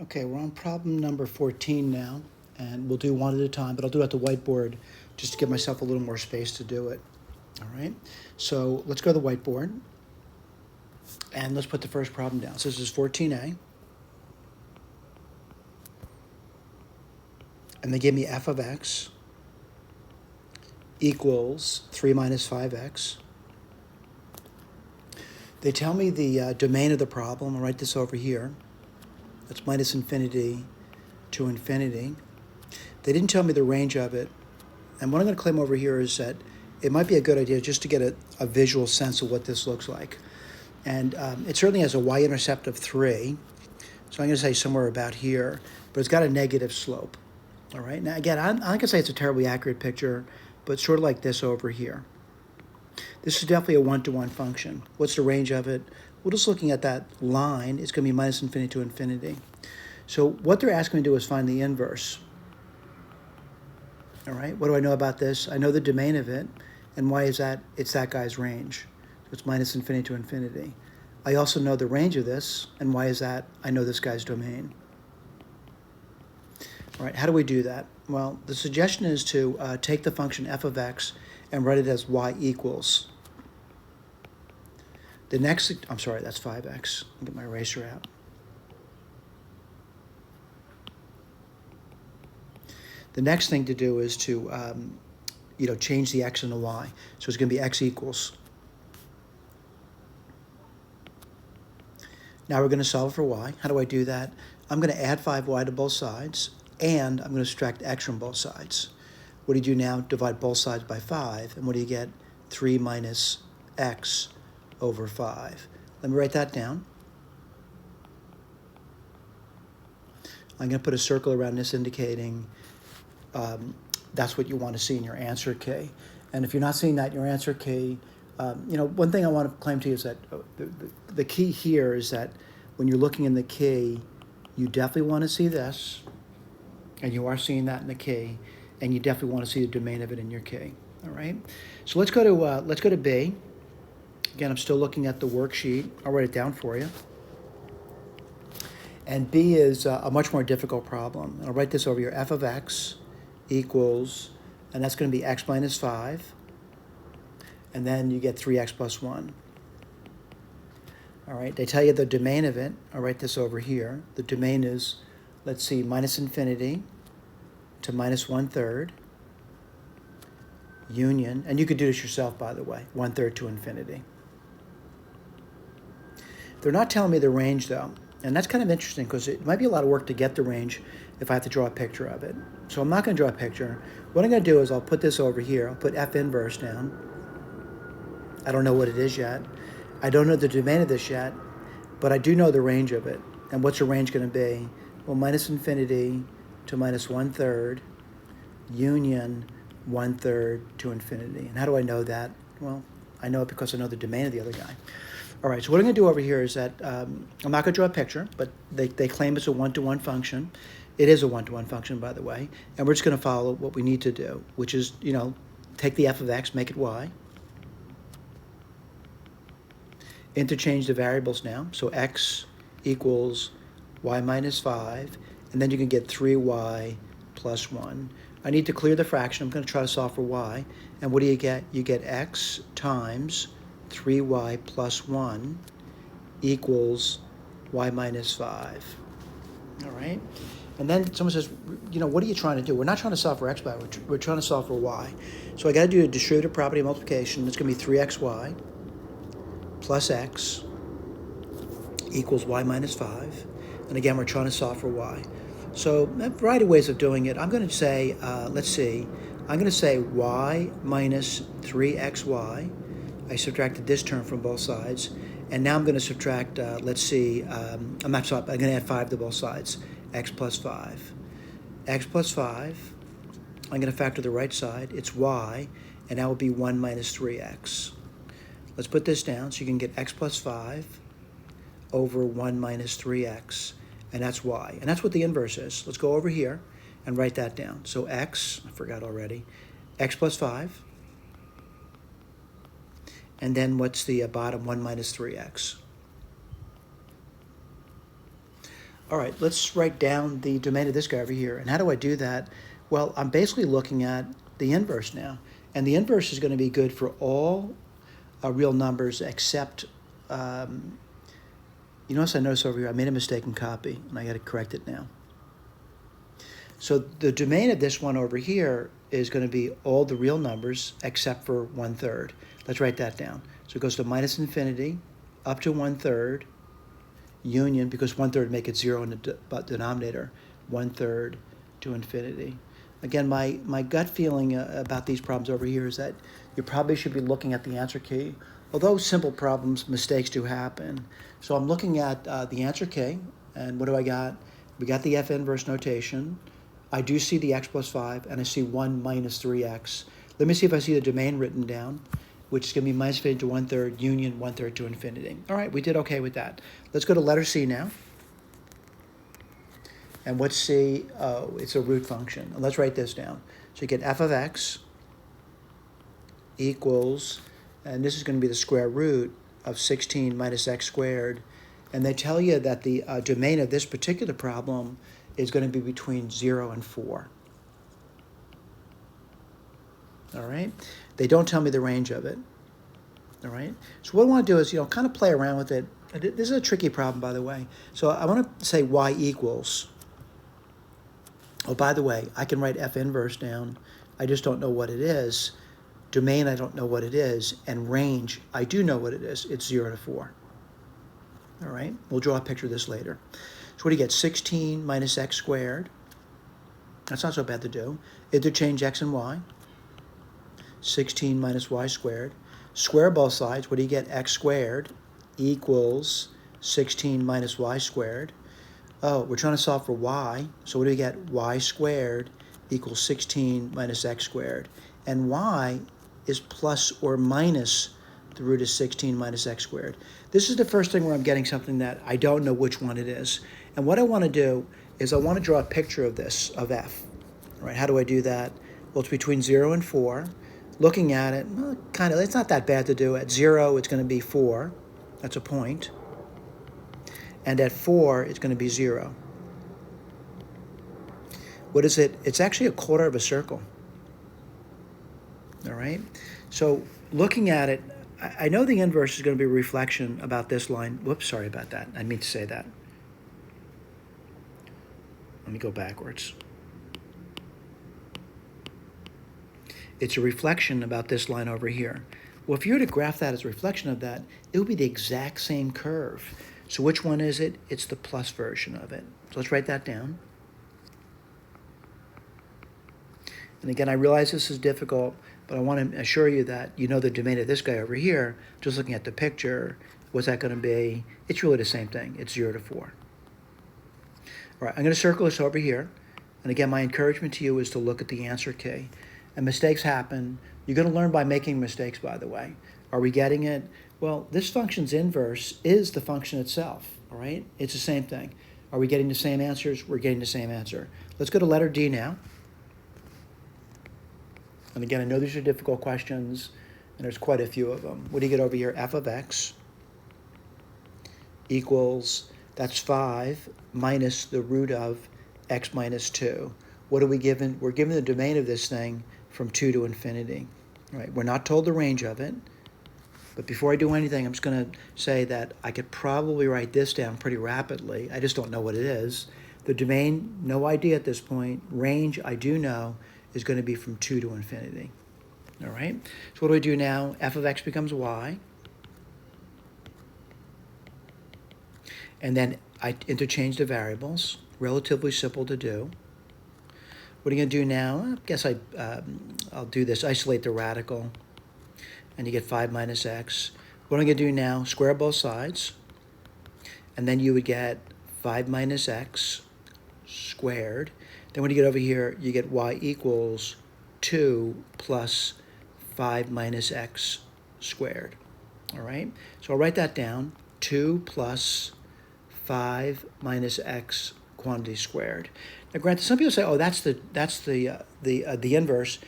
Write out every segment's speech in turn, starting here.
Okay, we're on problem number 14 now, and we'll do one at a time, but I'll do it at the whiteboard just to give myself a little more space to do it. All right, so let's go to the whiteboard, and let's put the first problem down. So this is 14a, and they give me f of x equals 3 minus 5x. They tell me the domain of the problem. I'll write this over here. That's minus infinity to infinity. They didn't tell me the range of it. And what I'm going to claim over here is that it might be a good idea just to get a visual sense of what this looks like. And it certainly has a y-intercept of 3. So I'm going to say somewhere about here. But it's got a negative slope. All right. Now, again, I'm not going to say it's a terribly accurate picture, but sort of like this over here. This is definitely a one-to-one function. What's the range of it? We're just looking at that line. It's going to be minus infinity to infinity. So what they're asking me to do is find the inverse. All right, what do I know about this? I know the domain of it, and why is that? It's that guy's range. So it's minus infinity to infinity. I also know the range of this, and why is that? I know this guy's domain. All right, how do we do that? Well, the suggestion is to take the function f of x and write it as y equals. The next, I'm sorry, that's 5x. I'll get my eraser out. The next thing to do is to, change the x and the y. So it's going to be x equals. Now we're going to solve for y. How do I do that? I'm going to add 5y to both sides, and I'm going to subtract x from both sides. What do you do now? Divide both sides by 5, and what do you get? 3 minus x over 5. Let me write that down. I'm going to put a circle around this indicating that's what you want to see in your answer key. And if you're not seeing that in your answer key, one thing I want to claim to you is that the key here is that when you're looking in the key, you definitely want to see this, and you are seeing that in the key, and you definitely want to see the domain of it in your key. All right. So let's go to B. Again, I'm still looking at the worksheet. I'll write it down for you. And B is a much more difficult problem. I'll write this over here. F of x equals, and that's going to be x minus 5. And then you get 3x plus 1. All right, they tell you the domain of it. I'll write this over here. The domain is, let's see, minus infinity to minus 1/3 union, and you could do this yourself, by the way, 1/3 to infinity. They're not telling me the range, though, and that's kind of interesting because it might be a lot of work to get the range if I have to draw a picture of it. So I'm not going to draw a picture. What I'm going to do is I'll put this over here. I'll put f inverse down. I don't know what it is yet. I don't know the domain of this yet, but I do know the range of it. And what's the range going to be? Well, minus infinity to minus 1/3 union 1/3 to infinity. And how do I know that? Well, I know it because I know the domain of the other guy. All right, so what I'm going to do over here is that I'm not going to draw a picture, but they claim it's a one-to-one function. It is a one-to-one function, by the way, and we're just going to follow what we need to do, which is, take the f of x, make it y. Interchange the variables now, so x equals y minus 5, and then you can get 3y plus 1. I need to clear the fraction. I'm going to try to solve for y, and what do you get? You get x times 3y plus 1 equals y minus 5. All right? And then someone says, what are you trying to do? We're not trying to solve for x, but we're trying to solve for y. So I got to do a distributive property of multiplication. It's going to be 3xy plus x equals y minus 5. And again, we're trying to solve for y. So a variety of ways of doing it. I'm going to say, let's see, I'm going to say y minus 3xy. I subtracted this term from both sides. And now I'm going to subtract, I'm going to add 5 to both sides, x plus 5. X plus 5, I'm going to factor the right side. It's y, and that will be 1 minus 3x. Let's put this down so you can get x plus 5 over 1 minus 3x, and that's y. And that's what the inverse is. Let's go over here and write that down. So x, I forgot already, x plus 5. And then what's the bottom? 1 minus 3x. All right, let's write down the domain of this guy over here. And how do I do that? Well, I'm basically looking at the inverse now. And the inverse is going to be good for all real numbers except, you notice I noticed over here, I made a mistake in copy, and I got to correct it now. So the domain of this one over here is going to be all the real numbers except for 1/3. Let's write that down. So it goes to minus infinity, up to 1/3, union, because 1/3 make it 0 in the denominator, 1/3 to infinity. Again, my gut feeling about these problems over here is that you probably should be looking at the answer key. Although simple problems, mistakes do happen. So I'm looking at the answer key, and what do I got? We got the F inverse notation. I do see the x plus 5, and I see 1 minus 3x. Let me see if I see the domain written down, which is going to be minus infinity to 1/3, union 1/3 to infinity. All right, we did okay with that. Let's go to letter C now. And what's C? Oh, it's a root function. Let's write this down. So you get f of x equals, and this is going to be the square root of 16 minus x squared. And they tell you that the domain of this particular problem is going to be between 0 and 4. All right? They don't tell me the range of it. All right? So what I want to do is, kind of play around with it. This is a tricky problem, by the way. So I want to say y equals. Oh, by the way, I can write f inverse down. I just don't know what it is. Domain, I don't know what it is. And range, I do know what it is. It's 0 to 4. All right? We'll draw a picture of this later. So what do you get? 16 minus x squared. That's not so bad to do. Interchange x and y. 16 minus y squared. Square both sides. What do you get? X squared equals 16 minus y squared. Oh, we're trying to solve for y. So what do we get? Y squared equals 16 minus x squared. And y is plus or minus the root of 16 minus x squared. This is the first thing where I'm getting something that I don't know which one it is. And what I want to do is I want to draw a picture of this, of f. All right, how do I do that? Well, it's between 0 and 4. Looking at it, well, it's not that bad to do. At 0, it's going to be 4. That's a point. And at 4, it's going to be 0. What is it? It's actually a quarter of a circle. All right? So looking at it, I know the inverse is going to be a reflection about this line. Whoops, sorry about that. I mean to say that. Let me go backwards. It's a reflection about this line over here. Well, if you were to graph that as a reflection of that, it would be the exact same curve. So which one is it? It's the plus version of it. So let's write that down. And again, I realize this is difficult, but I want to assure you that you know the domain of this guy over here. Just looking at the picture, what's that going to be? It's really the same thing. It's 0 to 4. All right, I'm going to circle this over here. And again, my encouragement to you is to look at the answer key. And mistakes happen. You're going to learn by making mistakes, by the way. Are we getting it? Well, this function's inverse is the function itself, all right? It's the same thing. Are we getting the same answers? We're getting the same answer. Let's go to letter D now. And again, I know these are difficult questions, and there's quite a few of them. What do you get over here? F of x equals, that's 5 minus the root of x minus 2. What are we given? We're given the domain of this thing from 2 to infinity. All right, we're not told the range of it. But before I do anything, I'm just going to say that I could probably write this down pretty rapidly. I just don't know what it is. The domain, no idea at this point. Range, I do know, is going to be from 2 to infinity. All right? So what do I do now? F of x becomes y. And then I interchange the variables. Relatively simple to do. What are you going to do now? I guess I'll do this. Isolate the radical. And you get 5 minus x. What am I going to do now? Square both sides. And then you would get 5 minus x squared. Then when you get over here, you get y equals 2 plus 5 minus x squared. All right? So I'll write that down. 2 plus 5 minus x quantity squared. Now, granted, some people say, "Oh, that's the inverse."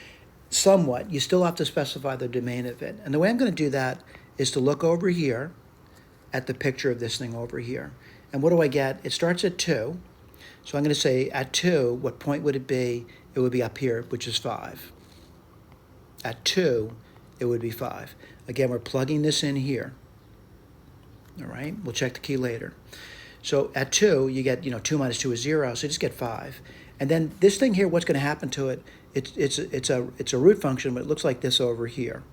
Somewhat, you still have to specify the domain of it. And the way I'm going to do that is to look over here at the picture of this thing over here. And what do I get? It starts at 2. So I'm going to say at 2, what point would it be? It would be up here, which is 5. At 2, it would be 5. Again, we're plugging this in here. All right, we'll check the key later. So at 2, you get, 2 minus 2 is 0, so you just get 5. And then this thing here, what's going to happen to it? It's a root function, but it looks like this over here.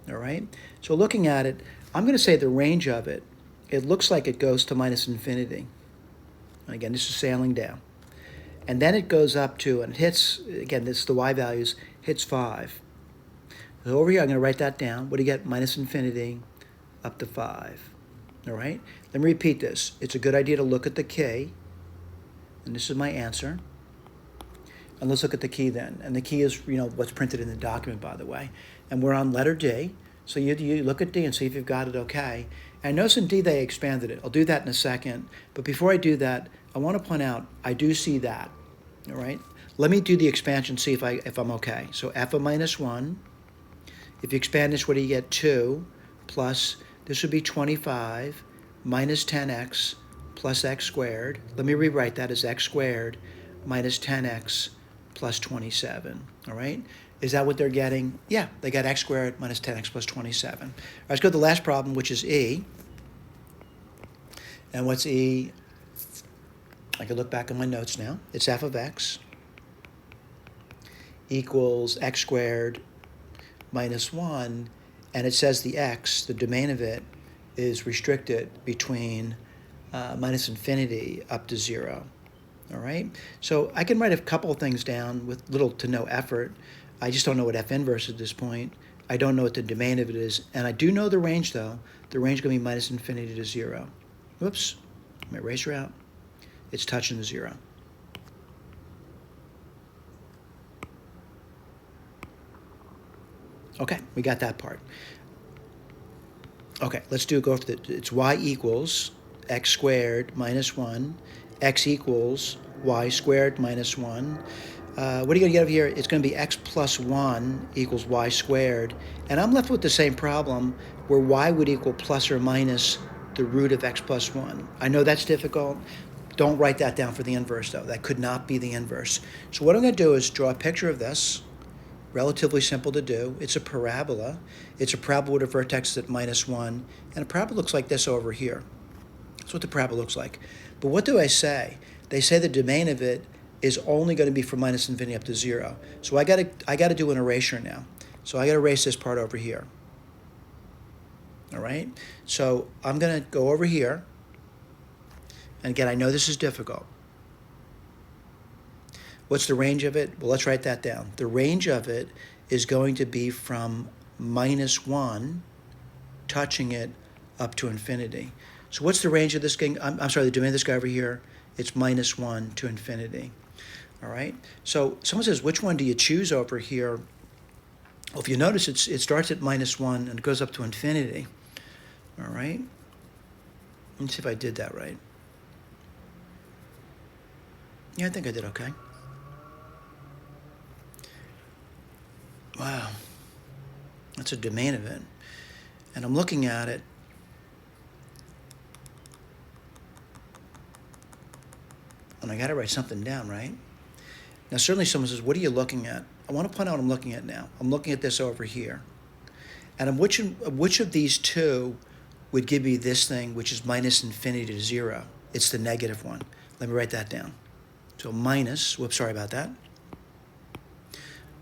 All right? So looking at it, I'm going to say the range of it, it looks like it goes to minus infinity. And again, this is sailing down. And then it goes up to, and it hits, again, this is the y values, hits 5. So over here, I'm going to write that down. What do you get? Minus infinity up to 5. All right? Let me repeat this. It's a good idea to look at the key. And this is my answer. And let's look at the key then. And the key is, what's printed in the document, by the way. And we're on letter D. So you look at D and see if you've got it okay. And notice in D they expanded it. I'll do that in a second. But before I do that, I want to point out, I do see that. All right? Let me do the expansion, see if I'm okay. So f of minus 1. If you expand this, what do you get? 2 plus, this would be 25 minus 10x plus x squared. Let me rewrite that as x squared minus 10x plus 27, all right? Is that what they're getting? Yeah, they got x squared minus 10x plus 27. All right, let's go to the last problem, which is E. And what's E? I can look back on my notes now. It's f of x equals x squared minus 1, and it says the x, the domain of it, is restricted between minus infinity up to 0. All right? So I can write a couple of things down with little to no effort. I just don't know what f inverse at this point. I don't know what the domain of it is. And I do know the range, though. The range is going to be minus infinity to 0. Whoops. My eraser out. It's touching the 0. Okay, we got that part. Okay, let's go for it's y equals x squared minus 1, x equals y squared minus 1. What are you going to get over here? It's going to be x plus 1 equals y squared. And I'm left with the same problem where y would equal plus or minus the root of x plus 1. I know that's difficult. Don't write that down for the inverse, though. That could not be the inverse. So what I'm going to do is draw a picture of this. Relatively simple to do. It's a parabola. It's a parabola with a vertex at minus 1. And a parabola looks like this over here. That's what the parabola looks like. But what do I say? They say the domain of it is only going to be from minus infinity up to 0. So I got to do an erasure now. So I got to erase this part over here. All right? So I'm going to go over here. And again, I know this is difficult. What's the range of it? Well, let's write that down. The range of it is going to be from minus 1, touching it, up to infinity. So what's the range of this thing? I'm sorry, the domain of this guy over here, it's minus 1 to infinity. All right? So someone says, which one do you choose over here? Well, if you notice, it starts at minus 1 and it goes up to infinity. All right? Let me see if I did that right. Yeah, I think I did okay. Wow, that's a domain of it. And I'm looking at it. And I got to write something down, right? Now, certainly someone says, what are you looking at? I want to point out what I'm looking at now. I'm looking at this over here. And which of these two would give me this thing, which is minus infinity to 0? It's the negative one. Let me write that down. So minus, whoops, sorry about that.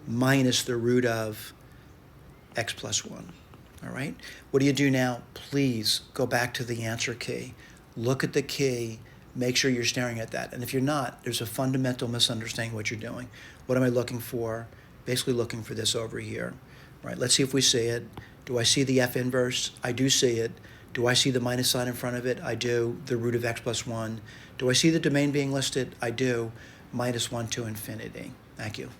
Minus the root of x plus 1, all right? What do you do now? Please go back to the answer key. Look at the key. Make sure you're staring at that. And if you're not, there's a fundamental misunderstanding of what you're doing. What am I looking for? Basically looking for this over here. All right, let's see if we see it. Do I see the f inverse? I do see it. Do I see the minus sign in front of it? I do. The root of x plus 1. Do I see the domain being listed? I do. Minus 1 to infinity. Thank you.